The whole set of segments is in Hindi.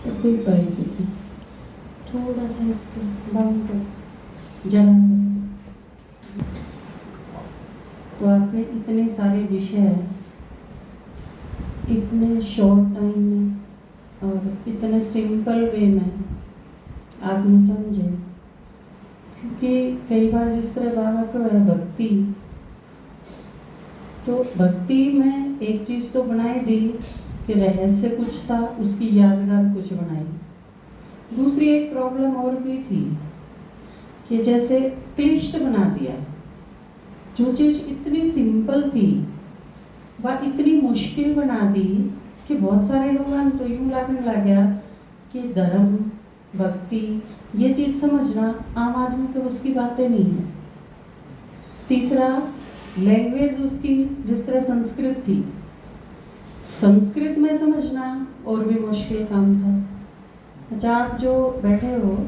तो कोई पाएगी थी थोड़ा सा इसको डाउन कर जरा सा। तो आपने इतने सारे विषय इतने शॉर्ट टाइम में और इतने सिंपल वे में आपने समझे। क्योंकि कई बार जिस तरह बाबा को है भक्ति, तो भक्ति में एक चीज तो बनाई दी कि रहस्य कुछ था, उसकी यादगार कुछ बनाई। दूसरी एक प्रॉब्लम और भी थी कि जैसे क्लिष्ट बना दिया। जो चीज इतनी सिंपल थी वह इतनी मुश्किल बना दी कि बहुत सारे लोगों तो यूं लगने लग गया कि धर्म भक्ति ये चीज समझना आम आदमी को उसकी बातें नहीं है। तीसरा, लैंग्वेज उसकी जिस तरह संस्कृत थी, संस्कृत में समझना और भी मुश्किल काम था। अच्छा, आप जो बैठे हो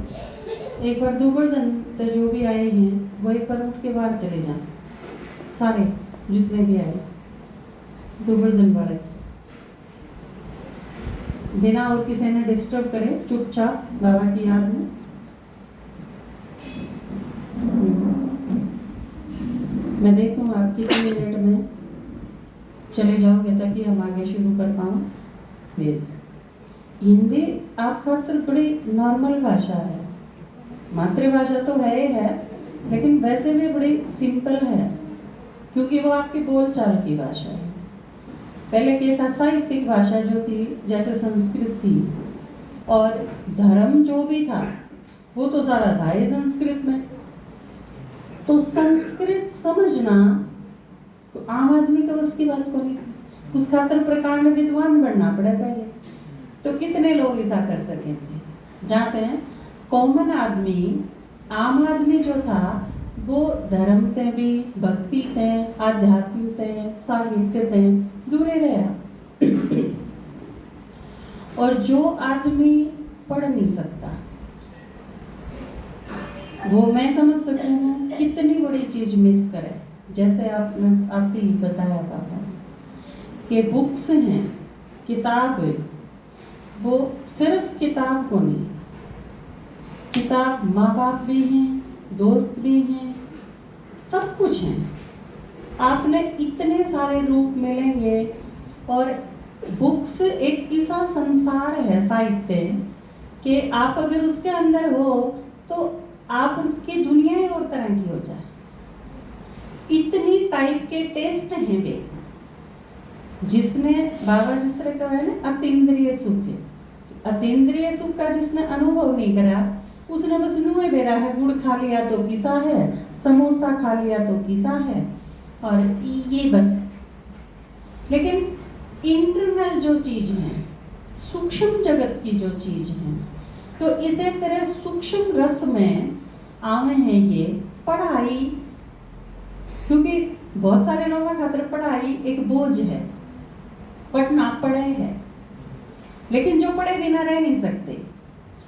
एक बार दुबर्धन तो जो भी आए हैं वो एक बार उठ के बाहर चले जाएं, सारे जितने भी आए दुबर्धन वाले, बिना और किसी ने डिस्टर्ब करे, चुपचाप बाबा की याद में। मैं देखूँ आप कितने मिनट में चले जाओगे ताकि हम आगे शुरू कर पाऊँ। प्लीज, हिंदी आप खातर थोड़ी नॉर्मल भाषा है, मातृभाषा तो है ही है, लेकिन वैसे भी बड़ी सिंपल है क्योंकि वो आपकी बोलचाल की भाषा है। पहले क्या था, साहित्यिक भाषा जो थी जैसे संस्कृत थी, और धर्म जो भी था वो तो सारा था ही संस्कृत में। तो संस्कृत समझना तो आम आदमी का बस की बात को नहीं, उस खातर प्रकार में विद्वान बनना पड़ा पहले। तो कितने लोग ऐसा कर सके थे। जाते हैं कॉमन आदमी, आम आदमी जो था वो धर्म से भी, भक्ति से, आध्यात्म से, साहित्य से दूरे रहा। और जो आदमी पढ़ नहीं सकता, वो मैं समझ सकती हूँ कितनी बड़ी चीज मिस करे। जैसे आपने ही बताया पापा कि बुक्स हैं, किताब है, वो सिर्फ किताब को नहीं, किताब माँ बाप भी हैं, दोस्त भी हैं, सब कुछ है। आपने इतने सारे रूप मिलेंगे। और बुक्स एक ऐसा संसार है साहित्य कि आप अगर उसके अंदर हो तो आपकी दुनिया ही और तरह की हो जाए। इतनी टाइप के टेस्ट हैं वे। जिसने बाबा जिस तरह का है ना अतीन्द्रिय सुख है, अतीन्द्रिय सुख का जिसने अनुभव नहीं करा उसने बस नुए बेरा है, गुड़ खा लिया तो किसा है, समोसा खा लिया तो किसा है, और ये बस। लेकिन इंटरनल जो चीज है, सूक्ष्म जगत की जो चीज है, तो इसे तरह सूक्ष्म रस में आवे हैं ये पढ़ाई। क्योंकि बहुत सारे लोगों का खातिर पढ़ाई एक बोझ है, पढ़ना पढ़े है, लेकिन जो पढ़े बिना रह नहीं सकते।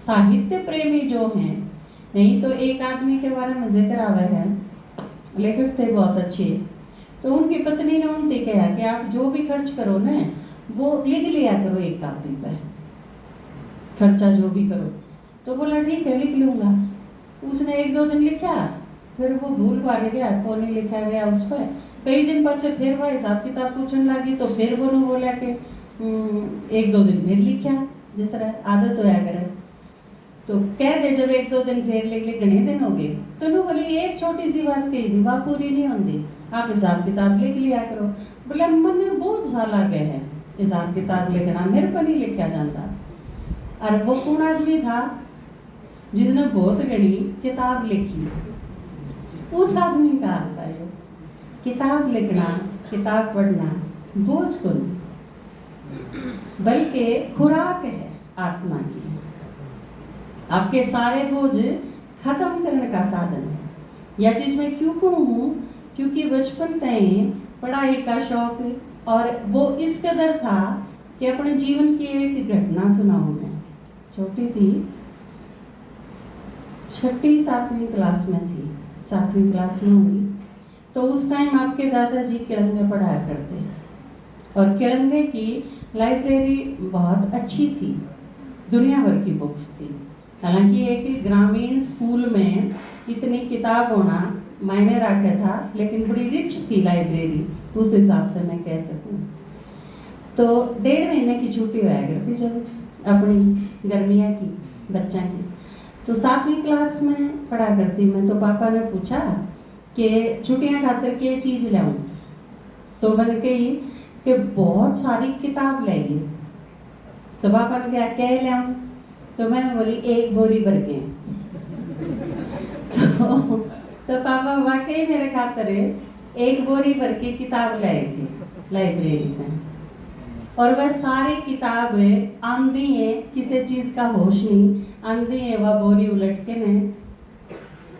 साहित्य प्रेमी जो हैं, नहीं तो एक आदमी के बारे में जिक्र आवे है, लेखक थे बहुत अच्छे, तो उनकी पत्नी ने उनसे कहा कि आप जो भी खर्च करो ना वो लिख लिया करो एक कापी पर, खर्चा जो भी करो। तो बोला ठीक है लिख लूंगा। उसने एक दो दिन लिखा, फिर वो भूल भाग गया, कौन नहीं लिखा गया उस पर। कई दिन बच्चे फिर वह हिसाब किताब पूछने लगी, तो फिर वो बोला कि एक दो दिन फिर लिखा, जिस तरह आदत होया करे। तो कह दे जब एक दो दिन फिर लिख ले घने दिन हो गए, तो नो बोली एक छोटी सी बात कही थी, वह पूरी नहीं होती, आप हिसाब किताब लिख लिया करो। बोले मन में बहुत सा लगे है हिसाब किताब लिखना, मेरे को नहीं लिखा जाता। और वो कौन आदमी था जिसने बहुत घनी किताब लिखी, उस आदमी का आता है किताब लिखना, किताब पढ़ना बोझ को नहीं, बल्कि खुराक है आत्मा की। आपके सारे बोझ खत्म करने का साधन है। यह चीज मैं क्यों कहूँ, क्योंकि बचपन से पढ़ाई का शौक, और वो इस कदर था कि अपने जीवन की एक घटना सुनाऊं मैं। छोटी थी, 6वीं 7वीं क्लास में थी, 7वीं क्लास में हुई। तो उस टाइम आपके दादाजी केरल में पढ़ाया करते, और केरल की लाइब्रेरी बहुत अच्छी थी। दुनिया भर की बुक्स थी। हालांकि एक ग्रामीण स्कूल में इतनी किताब होना मायने रखा था, लेकिन बड़ी रिच थी लाइब्रेरी, उस हिसाब से मैं कह सकूँ। तो 1.5 महीने की छुट्टी हुआ करती जब अपनी गर्मियाँ की बच्चा की, तो 7वीं क्लास में पढ़ा करती मैं। तो पापा ने पूछा कि छुट्टियाँ खातर के चीज़ लाऊं, तो मैंने कही कि बहुत सारी किताब लाइए। तो पापा ने कहा क्या लाऊं, तो मैंने बोली 1 बोरी भर के। तो पापा वाकई मेरे खातर 1 बोरी भर के किताब लाए थे लाइब्रेरी में, और वह सारी किताबें आंधी है, किसी चीज का होश नहीं, आंधी है वह बोरी उलट के मैं,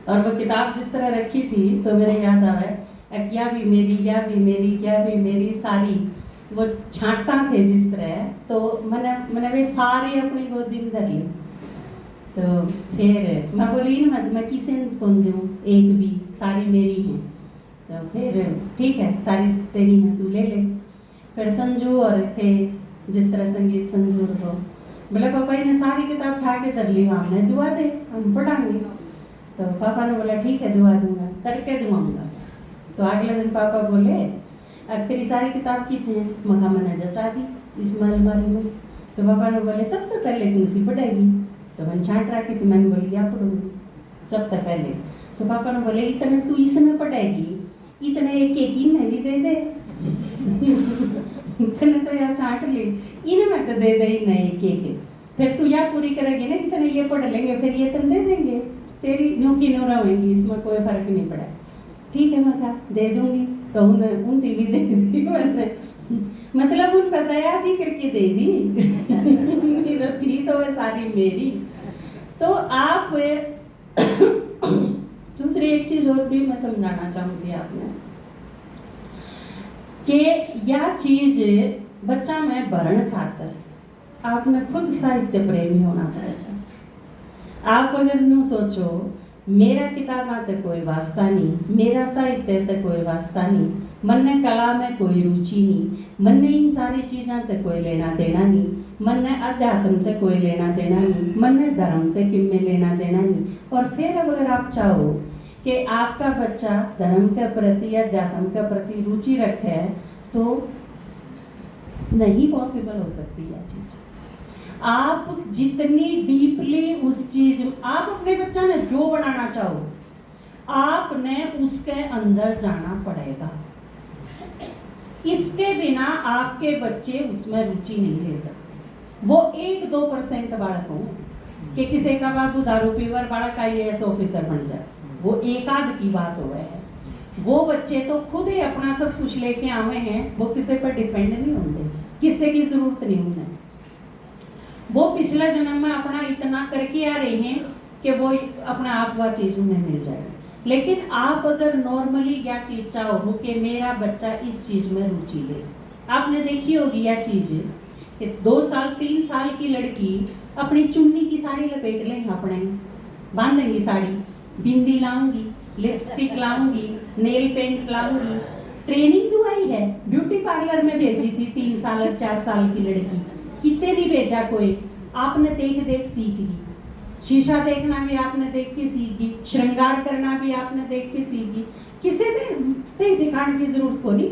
और वह किताब जिस तरह रखी थी तो मेरे याद आ रहा है क्या भी मेरी, क्या भी मेरी, क्या भी मेरी, सारी वो छांटा थे जिस तरह, तो मैंने वे सारी अपनी गोदी में धर ली। तो फिर मैं बोली ना, मैं किसे कौन दूँ, एक भी, सारी मेरी हैं। तो फिर ठीक है, सारी तेरी हैं, तू ले ले। फिर संजू और थे जिस तरह संगीत संजू हो, बोले पापा ने सारी किताब उठा के धर ली, हमने दुआ दे, हम पढ़ाएंगे। तो पापा ने बोला ठीक है दुआ दूंगा, करके दुआऊंगा। तो अगले दिन पापा बोले तेरी सारी किताब की थे, मका मैंने जचा दी इस अलमारी में। तो पापा ने बोले सबसे पहले कौन सी पढ़ेगी, तो मैंने छांट रखी थी, मैंने बोली क्या पढ़ूंगी सबसे पहले। तो पापा ने बोले इतने तू इसमें पढ़ेगी, इतने एक एक ही नहीं दे दे। इतने तो यार चाट ली, इनमें तो दे दे ही नहीं एक, फिर तू या पूरी करेगी ना, इतने ये पढ़ लेंगे, फिर ये तुम दे देंगे, तेरी न्यू की न्यू रहेंगी, इसमें कोई फर्क नहीं पड़ा। ठीक है मैं कहा दे दूंगी, तो उन टीवी दे दी मैंने, मतलब उन बताया सी करके दे दी। तो थी तो वह सारी मेरी। तो आप दूसरी एक चीज और भी मैं समझाना चाहूंगी आपने, कि यह चीज बच्चा में भरण खातर आपने खुद साहित्य प्रेमी होना पड़ेगा। आप अगर न्यू सोचो मेरा किताबा तो कोई वास्ता नहीं, मेरा साहित्य तो कोई वास्ता नहीं, मन ने कला में कोई रुचि नहीं, मन ने इन सारी चीज़ों से कोई लेना देना नहीं, मन ने अध्यात्म से कोई लेना देना नहीं, मन ने धर्म से किम लेना देना नहीं। और फिर अगर आप चाहो कि आपका बच्चा धर्म के प्रति या अध्यात्म के प्रति रुचि रखे है, तो नहीं पॉसिबल हो सकती यह चीज़। आप जितनी डीपली उस चीज, आप अपने बच्चा ने जो बनाना चाहो, आपने उसके अंदर जाना पड़ेगा। इसके बिना आपके बच्चे उसमें रुचि नहीं ले सकते। वो 1-2% बालक हो कि किसी का बाबू दारू पीवर बालक IAS ऑफिसर बन जाए, वो एक आध की बात हो है। वो बच्चे तो खुद ही अपना सब कुछ लेके आवे हैं, वो किसी पर डिपेंड नहीं होते, किसी की जरूरत नहीं उन्हें। वो पिछले जन्म में अपना इतना करके आ रहे हैं कि वो अपना आप वह चीज उन्हें मिल जाए। लेकिन आप अगर नॉर्मली क्या चीज चाहो कि मेरा बच्चा इस चीज में रुचि ले, आपने देखी होगी यह चीज कि 2 साल 3 साल की लड़की अपनी चुन्नी की साड़ी लपेट लेंगे, अपने बांधेंगी साड़ी, बिंदी लाऊंगी, लिपस्टिक लाऊंगी, नेल पेंट लाऊंगी। ट्रेनिंग दुआई है, ब्यूटी पार्लर में भेजी थी 3 साल 4 साल की लड़की, कितने नहीं भेजा कोई, आपने देख देख सीख ली। शीशा देखना भी आपने देख के सीखी, श्रृंगार करना भी आपने देख के सीखी, किसी ने सिखाने की जरूरत को नहीं।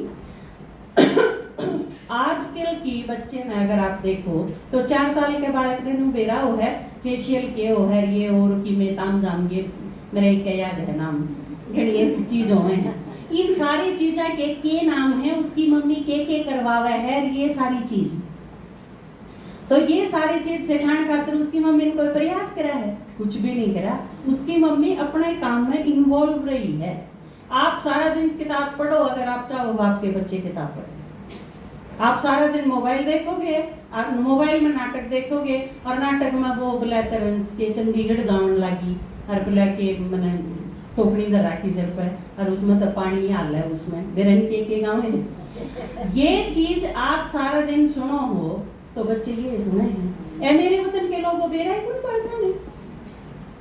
आजकल की बच्चे में अगर आप देखो तो 4 साल के बालक ने बेरा हो है, फेशियल के हो है, ये और की में ताम जाम ये मेरे क्या याद है नाम, ये चीजों में इन सारी चीजें के नाम है, उसकी मम्मी के करवावा है, ये सारी चीज। तो ये सारी चीज सिखाने खातिर उसकी मम्मी ने कोई प्रयास करा है? कुछ भी नहीं करा। उसकी मम्मी अपने काम में इन्वॉल्व रही है। आप सारा दिन किताब पढ़ो, अगर आप चाहो आपके बच्चे किताब पढ़े। आप सारा दिन मोबाइल देखोगे, आप मोबाइल में नाटक देखोगे, और नाटक में वो बोला तरह के चंडीगढ़ जान लगी और बोला के मैंने टोकरी दर राखी सर पर, और उसमें से पानी हाल है, उसमें बिरन के गाँव है। ये चीज आप सारा दिन सुनो हो तो बच्चे ये सुने हैं, ए मेरे वतन के लोगों बेरा ही कुछ पढ़ता नहीं।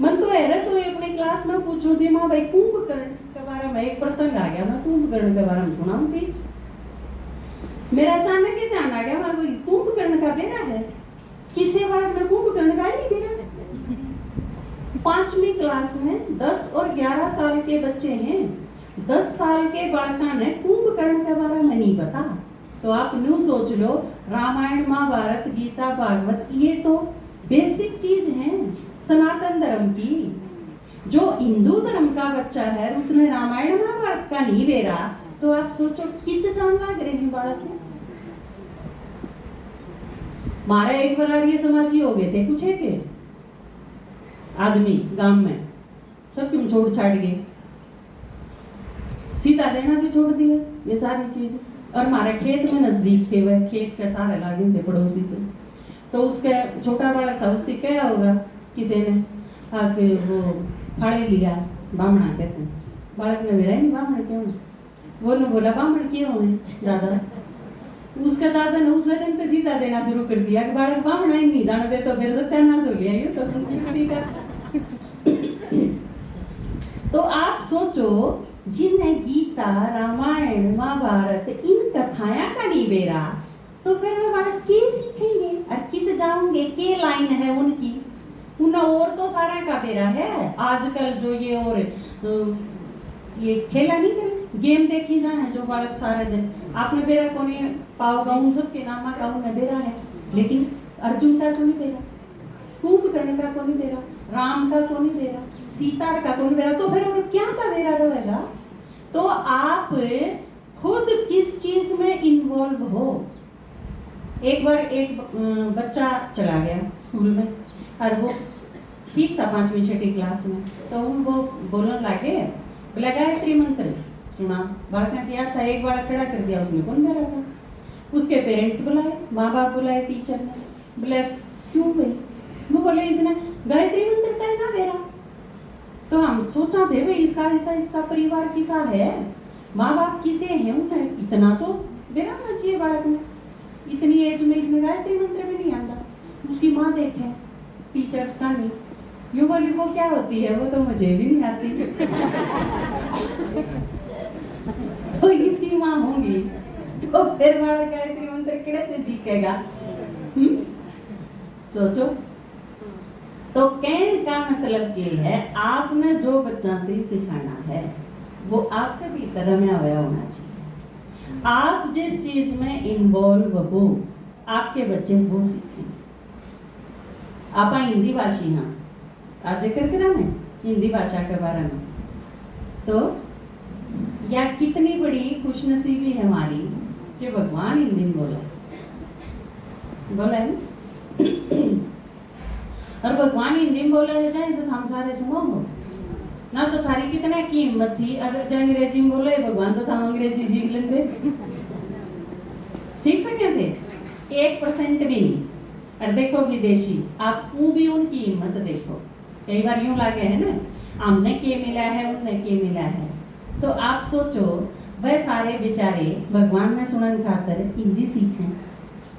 मन तो हैरत हुई, अपनी क्लास में पूछूं थी माँ भाई कुंभकर्ण के बारे में एक प्रसंग आ गया, मैं कुंभकर्ण के बारे में सुनाऊं थी। मेरा अचानक ही ध्यान आ गया, मैं कुंभकर्ण का बेरा है। किसी बालक ने कुंभकर्ण का ही नहीं गिरा। 5वीं क्लास में 10 और 11 साल के बच्चे हैं, 10 साल के बालका ने कुंभकर्ण के बारे में नहीं पता। तो आप न्यू सोच लो, रामायण महाभारत गीता भागवत ये तो बेसिक चीज है सनातन धर्म की। जो हिंदू धर्म का बच्चा है उसने रामायण महाभारत का नहीं बेरा, तो आप सोचो कित जान लग रहे हैं बालक में। मारे एक बार ये समाजी हो गए थे कुछ है के आदमी गांव में, सब क्यों छोड़ छाड़ गए, सीता देना भी छोड़ दिया ये सारी चीज। और हमारे खेत में नजदीक थे, वह खेत के सारे लागे थे पड़ोसी थे। तो उसके छोटा बालक था, उससे क्या होगा किसी ने आके वो फाड़े लिया, बामणा कहते हैं। बालक ने मेरा नहीं बामण क्यों, वो ने बोला बामण क्यों है दादा। उसके दादा ने उस दिन तो सीधा देना शुरू कर दिया कि बालक बामणा ही नहीं जानते, तो फिर सत्यानाश हो लिया ये तो संस्कृति का। तो आप सोचो जिन्हें गीता रामायण महाभारत इन कथाएं का नहीं बेरा, तो फिर वे बालक के सीखेंगे और कित जाओगे, के लाइन है उनकी। उन्हें और तो सारा का बेरा है आजकल जो ये और ये खेला नहीं करे, गेम देखी ना है जो बालक सारे दिन। आपने बेरा को नहीं पाओ गाँव सबके नामा का उन्हें बेरा है, लेकिन अर्जुन का को नहीं बेरा, कुंभकर्ण का को नहीं बेरा, राम का को नहीं बेरा, सीता का को नहीं बेरा, तो फिर उन्हें क्या का बेरा रहेगा। तो आप खुद किस चीज में इन्वॉल्व हो। एक बार एक बच्चा चला गया स्कूल में और वो ठीक था 5वीं 6वीं क्लास में, तो वो बोलने लगे, बोला गायत्री मंत्र सुना। बालक ने किया था, एक बार खड़ा कर दिया, उसमें कौन मेरा था। उसके पेरेंट्स बुलाए, माँ बाप बुलाए, टीचर ने बोले क्यों भाई, वो बोले इसने गायत्री मंत्र कहना बेरा। तो हम सोचा थे भाई इसका परिवार किसा है, माँ बाप किसे हैं, उन्हें इतना तो बेरा होना चाहिए बालक में। इतनी एज में इसमें गायत्री मंत्र भी नहीं आता। उसकी माँ देखे टीचर्स का नहीं, यूं बोली वो क्या होती है, वो तो मुझे भी नहीं आती। तो इसकी माँ होंगी, तो फिर बालक गायत्री मंत्र कैसे सीखेगा। सोचो। तो कहने का मतलब ये है, आपने जो बच्चा से सिखाना है वो आपके भीतर में आया होना चाहिए। आप जिस चीज में इन्वॉल्व हो आपके बच्चे वो सीखें। आप हिंदी भाषी हाँ आज जिक्र करा ने हिंदी भाषा के बारे में, तो या कितनी बड़ी खुशनसीबी है हमारी कि भगवान हिंदी में बोला है और भगवान हिंदी में बोले जाए तो हम सारे सुनो ना, तो थारी कितना की हिम्मत थी अगर जो अंग्रेजी में बोले भगवान, तो हम अंग्रेजी सीख लेंगे, सीख सके थे 1% भी नहीं। और देखो विदेशी, आप भी उनकी हिम्मत देखो, कई बार यूं लागे है ना हमने के मिला है उनने के मिला है। तो आप सोचो वह सारे बेचारे भगवान में सुनन खातर हिंदी सीखें,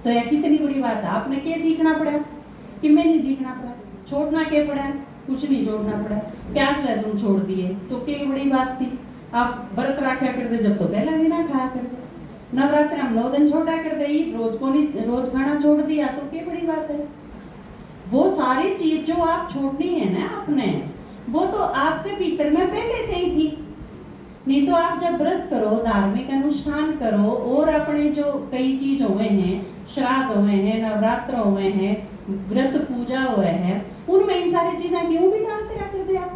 तो यह कितनी बड़ी बात है। आपने क्या सीखना पड़ा कि मैं नहीं सीखना पड़ा, छोड़ना क्या पड़ा, कुछ नहीं छोड़ना पड़ा, प्याज लहसुन छोड़ दिए तो क्या बड़ी बात थी। आप व्रत रखा करते जब तो पहला भी ना खाया करते, नवरात्र हम 9 दिन छोड़ा करते ही रोज को नहीं, रोज खाना छोड़ दिया तो क्या बड़ी बात है। वो सारी चीज जो आप छोड़नी है ना अपने, वो तो आपके भीतर में पहले से ही थी। नहीं तो आप जब व्रत करो, धार्मिक अनुष्ठान करो और अपने जो कई चीज हुए हैं, श्राद्ध हुए हैं, नवरात्र हुए हैं, व्रत पूजा हुए हैं, उनमें इन सारी चीजें क्यों भी डालते रह कर दे आप।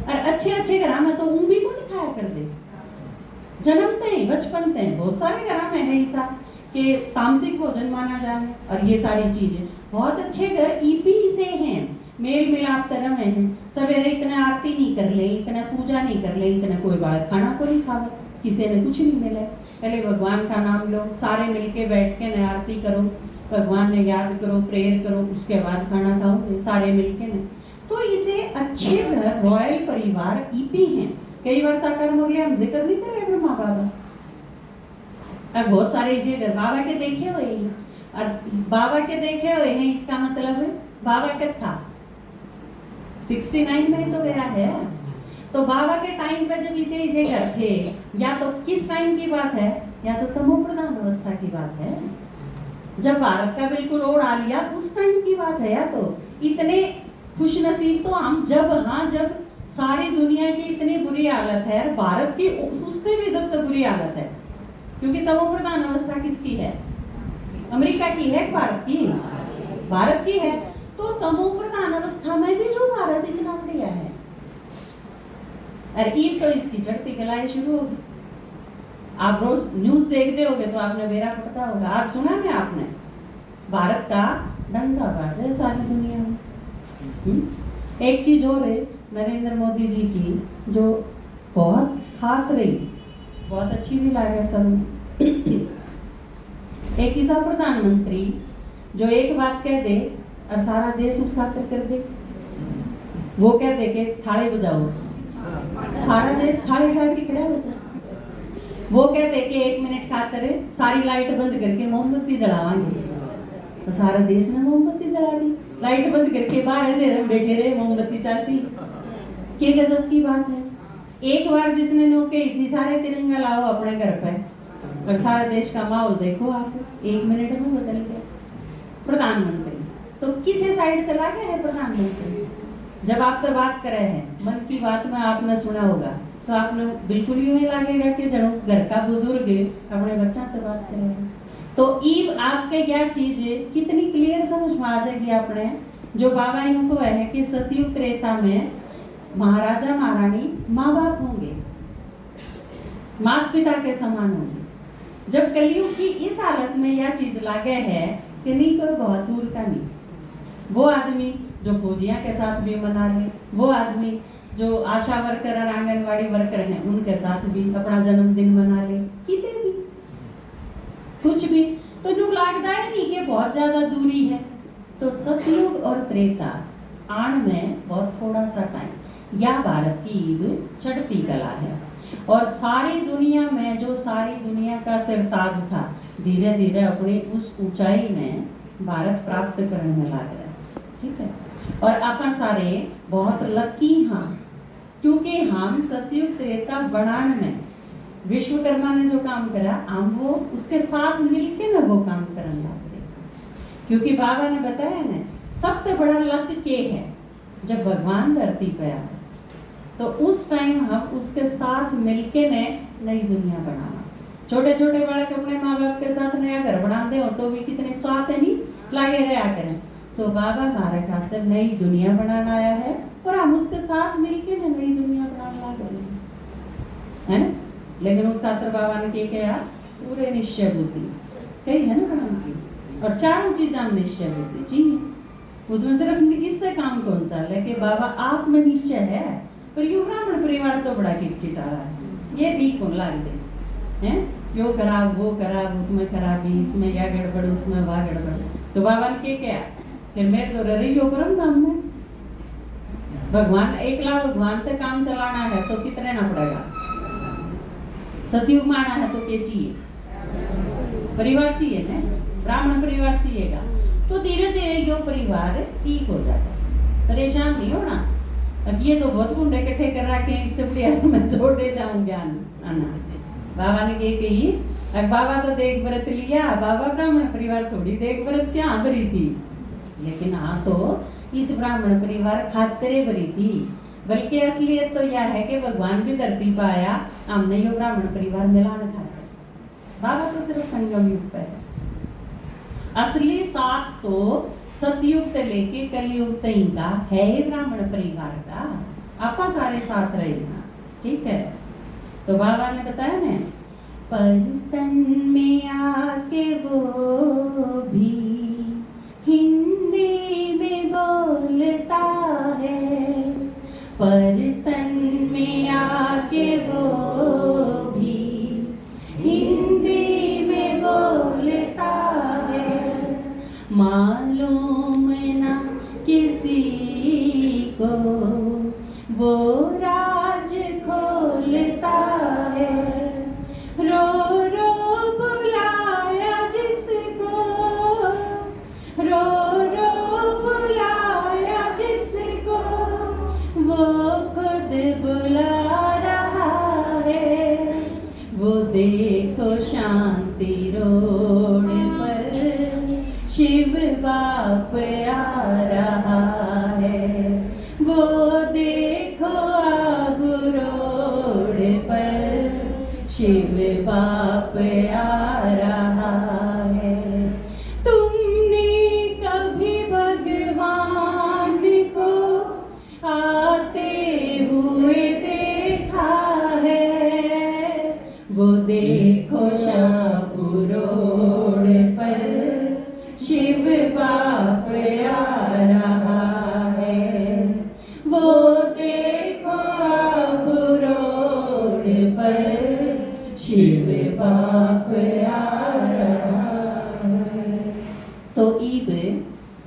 और अच्छे अच्छे घर में तो भी को नहीं खाया कर दे, जन्मते हैं बचपन से बहुत सारे घर में है ऐसा कि तामसिक भोजन माना जाए। और ये सारी चीजें बहुत अच्छे घर ईपी से हैं, मेल मिलाप तरह में है, सवेरे इतना आरती नहीं कर ले, इतना पूजा नहीं कर ले, इतना कोई बात खाना को नहीं खावे, किसी ने कुछ नहीं मिले। पहले भगवान का नाम लो, सारे मिलके बैठ के न आरती करो, भगवान ने याद करो, प्रेयर करो, उसके बाद खाना खाओ सारे मिलके न। तो इसे अच्छे घर रॉयल परिवार ईपी हैं। कई बार साकार मोगले हम जिक्र नहीं कर रहे माँ बाबा, अब बहुत सारे ऐसे घर बाबा के देखे हुए हैं। और बाबा के देखे हुए हैं इसका मतलब है बाबा कब था 69 में तो गया है। तो बाबा के टाइम पे जब इसे घर थे, या तो किस टाइम की बात है, या तो तमो प्रधान अवस्था की बात है। जब भारत का बिल्कुल उड़ा लिया उस टाइम की बात है। या तो इतने खुशनसीब तो हम जब सारी दुनिया की इतनी बुरी हालत है, भारत की उससे भी सबसे बुरी हालत है, क्योंकि तमो प्रधान अवस्था किसकी है? अमेरिका की है, भारत की? भारत की है। तो तमो प्रधान अवस्था में भी जो भारत इतना बढ़िया है, अरे ईब तो इसकी चढ़ती कलाएं शुरू होगी। आप रोज न्यूज देखते होगे तो आपने बेरा पड़ता होगा, आज सुना है आपने भारत का डंका बाजा है सारी दुनिया में। एक चीज और है नरेंद्र मोदी जी की जो बहुत खास रही, बहुत अच्छी भी लगे सब। एक ऐसा प्रधानमंत्री जो एक बात कह दे और सारा देश उस खातिर कर दे। वो कह दे कि थाली बजाओ, सारा देश थाली साथ के खड़ा होता। वो कहते कि 1 मिनट खातिर सारी लाइट बंद करके मोमबत्ती जलावांगे, तो सारा देश ने मोमबत्ती जला दी। लाइट बंद करके बाहर अंधेरे में बैठे रहे, मोमबत्ती चाहती। क्या गजब की बात है। एक बार जिसने नो के इतनी सारे तिरंगा लाओ अपने घर पे, और सारा देश का माहौल देखो आप, 1 मिनट में बदल गया। प्रधानमंत्री तो किसे साइड चला गया है प्रधानमंत्री? जब आपसे बात कर रहे हैं मन की बात में आपने सुना होगा तो आपने बिल्कुल यूं ही लगेगा कि जनो घर का बुजुर्ग अपने बच्चा से बात कर रहे हैं। तो ईब आपके क्या चीज है कितनी क्लियर समझ में आ जाएगी आपने, जो बाबा इनको है कि सतयुग त्रेता में महाराजा महारानी माँ बाप होंगे, माता पिता के समान होंगे। जब कलयुग की इस हालत में यह चीज लागे है कि नहीं कोई बहुत दूर का नहीं, वो आदमी जो फौजिया के साथ भी मना ले, वो आदमी जो आशा वर्कर और आंगनवाड़ी वर्कर हैं उनके साथ भी अपना जन्मदिन मना ले, कितने भी कुछ भी तो जो लगता है नहीं कि बहुत ज्यादा दूरी है। तो सतयुग और त्रेता आण में बहुत थोड़ा सा टाइम, या भारत की ईद चढ़ती कला है। और सारी दुनिया में जो सारी दुनिया का सिरताज था धीरे धीरे अपनी उस ऊंचाई में भारत प्राप्त करने में लग रहा है। ठीक है, और आप सारे बहुत लकी हाँ, क्योंकि हम सतयुग त्रेता बनान में विश्वकर्मा ने जो काम करा हम वो उसके साथ मिलके ना वो काम करने लग गए। क्योंकि बाबा ने बताया ना सबसे बड़ा लक के है जब भगवान धरती पे आए, तो उस टाइम हम उसके साथ मिलके ने नई दुनिया बनाना। छोटे छोटे बालक अपने माँ बाप के साथ नया घर बनाते हो तो भी कितने चाहते नहीं लगे रहा करें। तो बाबा हमारे खातिर नई दुनिया बनाना आया है और हम उसके साथ मिलके ना नई दुनिया बनाना लगे है ना। लेकिन उस खातिर बाबा ने क्या पूरे निश्चय बुद्धि कही है ना काम की, और चारों चीज हम निश्चय बुद्धि चाहिए। उसमें सिर्फ इससे काम कौन सा है कि बाबा आप में निश्चय है, पर यू ब्राह्मण परिवार तो बड़ा किटकिटा रहा है, ये ठीक कौन लाग दे हैं, यो खराब वो खराब, उसमें खराबी, इसमें यह गड़बड़ उसमें वह गड़बड़। तो बाबा ने क्या फिर मेरे तो रही हो परम धाम में भगवान एकला भगवान से काम चलाना है तो कितने ना पड़ेगा। सतयुग में आना है तो क्या चाहिए? परिवार चाहिए ना, ब्राह्मण परिवार चाहिएगा। तो धीरे धीरे यो परिवार ठीक हो जाता, परेशान नहीं होना। अब ये तो बहुत गुंडे इकट्ठे कर रखे हैं, इससे बढ़िया मैं छोड़े जाऊं ज्ञान आना। बाबा ने ये कही, अब बाबा तो देख व्रत लिया, बाबा ब्राह्मण परिवार थोड़ी देख व्रत क्या भरी थी, लेकिन हाँ तो इस ब्राह्मण परिवार खातरे भरी थी। बल्कि असलियत तो यह है कि भगवान भी धरती पर आया, हमने यो ब्राह्मण परिवार मिलाना खाते। बाबा तो सिर्फ संगम युग पे है, असली साथ तो सतयुग से लेके कलयुग तक का है ब्राह्मण परिवार का, आपा सारे साथ रहेगा। ठीक है, तो बाबा ने बताया ना पर तन में आके वो भी हिंदी में बोलता है, पर तन में आके वो भी हिंदी में बोलता है, मालूम ना किसी को वो राज खोलता है, रो रो बुलाया जिसको, रो रो बुलाया जिसको, वो खुद बुला रहा है। वो देखो शांति रोड पर बाप आ रहा है, वो देखो आगू रोड पर शिव बाप आ रहा है। तुमने कभी भगवान को आते हुए देखा है, वो देखो शाहपुर रोड पर शिव बाप आ रहा है, वो देखो शाहपुर रोड पर शिव बाप आ रहा है। तो ईब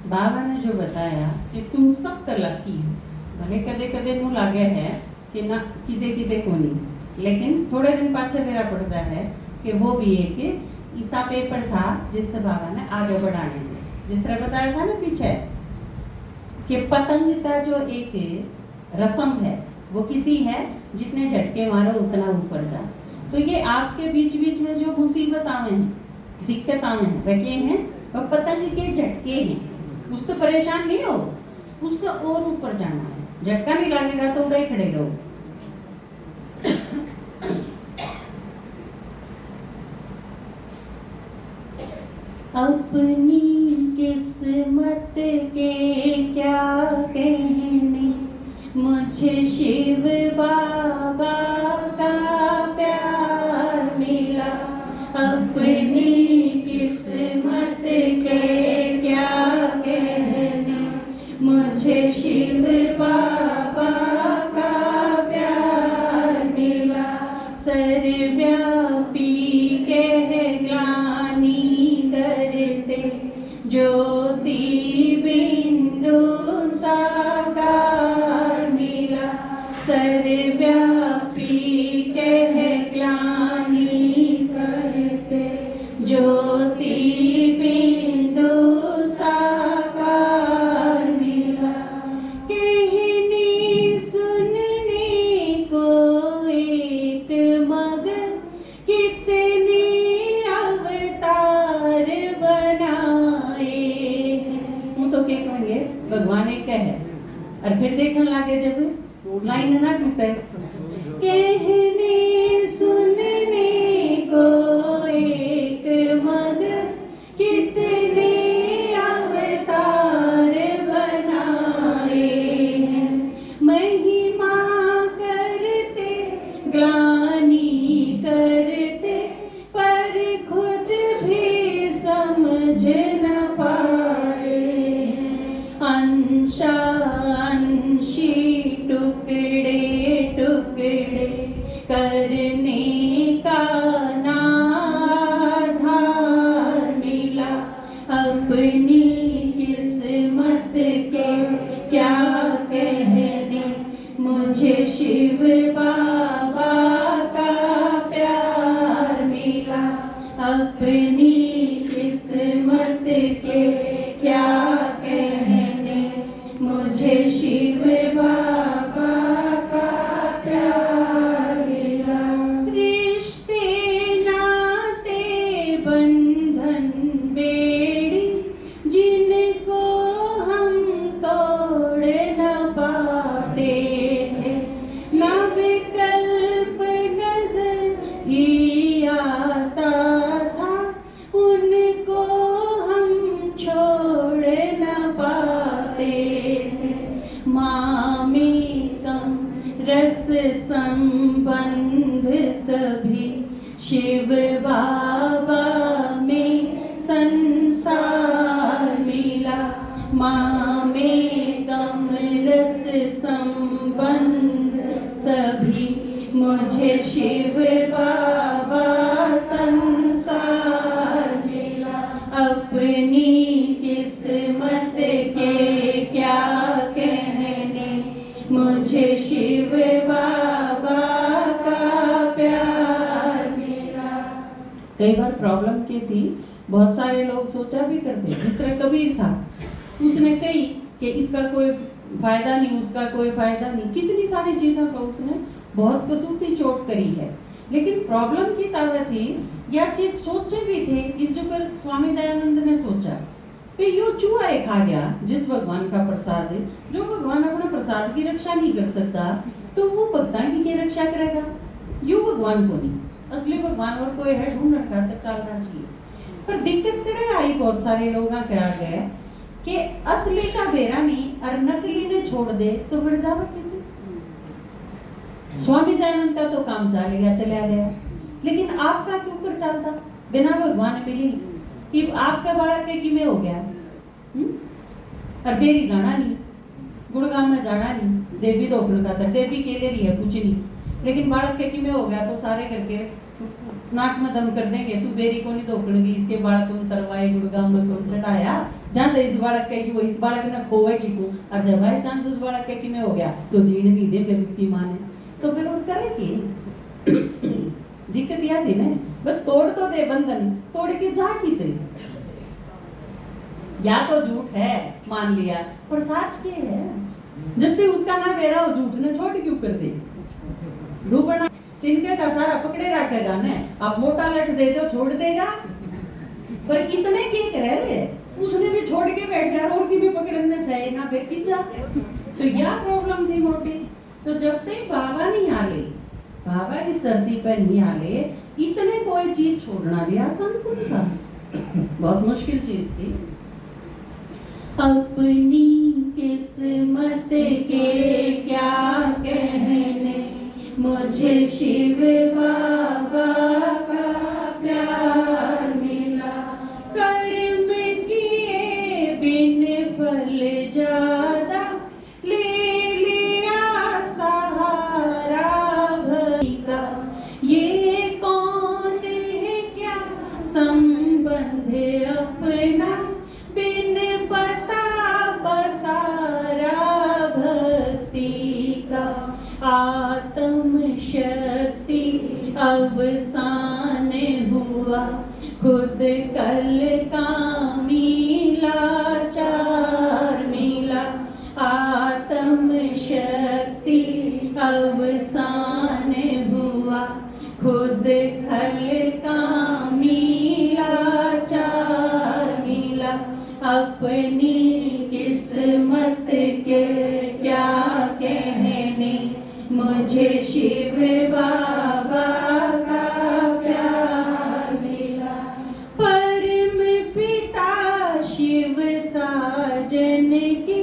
बाबा ने जो बताया कि तुम सब लकी हो, भले कदे कदे मुँह लागे है कि ना किदे किदे को नहीं, लेकिन थोड़े दिन पाछे मेरा पड़ता है कि वो भी एक ईसा पेपर था जिससे बाबा ने आगे बढ़ाने थे। जिस तरह बताया था ना पीछे कि पतंग का जो एक रस्म है वो किसी है जितने झटके मारो उतना ऊपर जा। तो ये आपके बीच बीच में जो मुसीबत आवे हैं, दिक्कत आवे हैं, वह ये हैं और पतंग के झटके हैं। उससे परेशान नहीं हो, उससे और ऊपर जाना है। झटका नहीं लगेगा तो उधर खड़े रहो। अपनी किस्मत के क्या कहने, मुझे शिव बाबा का प्यार मिला। अपनी किस्मत के क्या कहने, मुझे शिव बाबा का प्यार मिला। सर्वव्यापी कह ग्लानि करते, ज्योति बिंदु साकार मिला। सर्वव्यापी कह ग्लानि करते, ज्योति बिंदु साकार मिला। कहने सुनने को एक मगर, कितने अवतार बनाए हैं। वो तो क्या कहेंगे, भगवान एक है और फिर देखने लगे जब लाइन ना टूटे। कहने सुनने को एक मगर, कितने अवतार बनाए हैं। महिमा करते ग्लानि करते, पर खुद भी समझ न पाए हैं। अंशा अंशी टुकड़े टुकड़े करने का आधार मिला। अपनी किस्मत के क्या कहने, मुझे शिव बाबा का प्यार मिला। अपनी किस्मत के क्या कहने, मुझे शिव बाबा का प्यार मिला। रिश्ते नाते बंधन बेड़ी, जिनको हम तोड़ न पाते थे, ना विकल्प नजर ही आता था, उनको हम छोड़ न पाते थे। मामेकम रस संबंध सभी, शिव बाबा में संसार मिला। मामेकम रस संबंध सभी, मुझे शिव बाबा संसार मिला। अपनी किस्मत के क्या कहने, मुझे शिव बाबा का प्यार मिला। कई बार प्रॉब्लम क्या थी, बहुत सारे लोग सोचा भी करते, जिस तरह कबीर था, उसने कही कि इसका कोई फायदा नहीं, उसका कोई फायदा नहीं, कितनी सारी चीजों पर उसने बहुत कसूती चोट करी है। लेकिन प्रॉब्लम की ताकत थी, यह चीज सोचे भी थे, इस जो कर स्वामी दयानंद ने सोचा पे यो चूहा एक खा गया जिस भगवान का प्रसाद है। जो भगवान अपना प्रसाद की रक्षा नहीं कर सकता तो वो भक्तान की क्या रक्षा करेगा? यो भगवान को नहीं, असली भगवान और कोई है ढूंढ रखा तक चलना चाहिए। पर दिक्कत क्या आई, बहुत सारे लोग कहा गए कि असली का बेरा नहीं और नकली ने छोड़ दे तो बढ़ जावत। स्वामी दयानंद का तो काम चलेगा चला गया, लेकिन आपका क्यों कर चलता बिना भगवान के लिए? कि आपका बालक के किमें हो गया और बेरी जाना नहीं, गुड़गाम में जाना नहीं, देवी तो का देवी के लिए है कुछ नहीं, लेकिन बालक के किमें हो गया तो सारे करके नाक में दम कर देंगे, तू बेरी को नहीं धोकड़गी, इसके बालक को तरवाए गुड़गाम में कौन चढ़ाया जानते इस बालक के वो इस बालक ने खोएगी तू, और जब बाई चांस उस बालक के किमें हो गया तो जीने नहीं दे फिर उसकी माँ ने, तो फिर वो करेगी। दिक्कत यह थी ना, बस तोड़ तो दे बंधन, तोड़ के जा की थे। या तो झूठ है मान लिया, पर सच के है जब भी उसका ना बेरा हो झूठ ने छोड़ क्यों कर दे? डूबना चिनके का सारा पकड़े रखेगा ने, आप मोटा लठ दे दो छोड़ देगा, पर इतने के करे रे उसने भी छोड़ के बैठ गया और की भी पकड़ने से ना फिर खिंच जाते। तो यह प्रॉब्लम थी मोटी। तो जब तक बाबा नहीं आ रहे, बाबा इस धरती पर नहीं आ रहे, इतने कोई चीज छोड़ना भी आसान नहीं था, बहुत मुश्किल चीज थी। अपनी किस्मत के क्या कहने, मुझे शिव बाबा का प्यार मिला, कर्म किए बिन फल ज्यादा ले लिया सहारा भक्ति का, ये कौन है क्या संबंध अपना बिन पता पसारा भक्ति का, आत्म शक्ति अवसान हुआ खुद कल का लाचार मिला, आत्म शक्ति अवसान हुआ खुद खल का लाचार मिला, अपनी किस्मत के क्या कहने, मुझे शिव बाबा का प्यार मिला, परम पिता शिव साजन की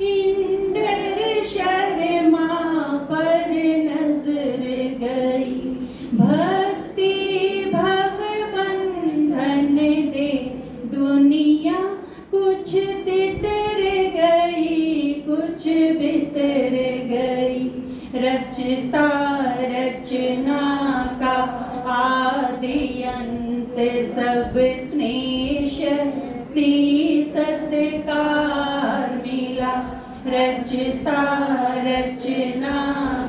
इंदर शर्मा पर नजर गई, भक्ति भव बंधन दे दुनिया कुछ तितर गई, कुछ बितर गई, रचता रचना का आदि अंत सब स्नेह शक्ति सत्कार मिला, रचता रचना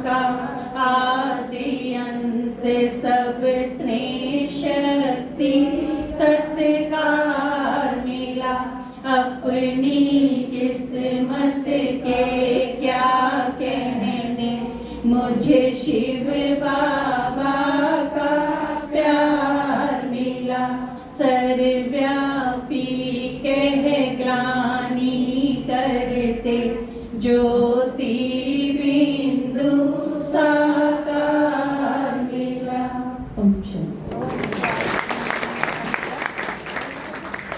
का आदि अंत सब स्नेह शक्ति सत्कार मिला, अपनी किस्मत के क्या कहने, मुझे शिव बाबा का प्यार मिला, सर्वव्यापी कह ग्लानि करते जो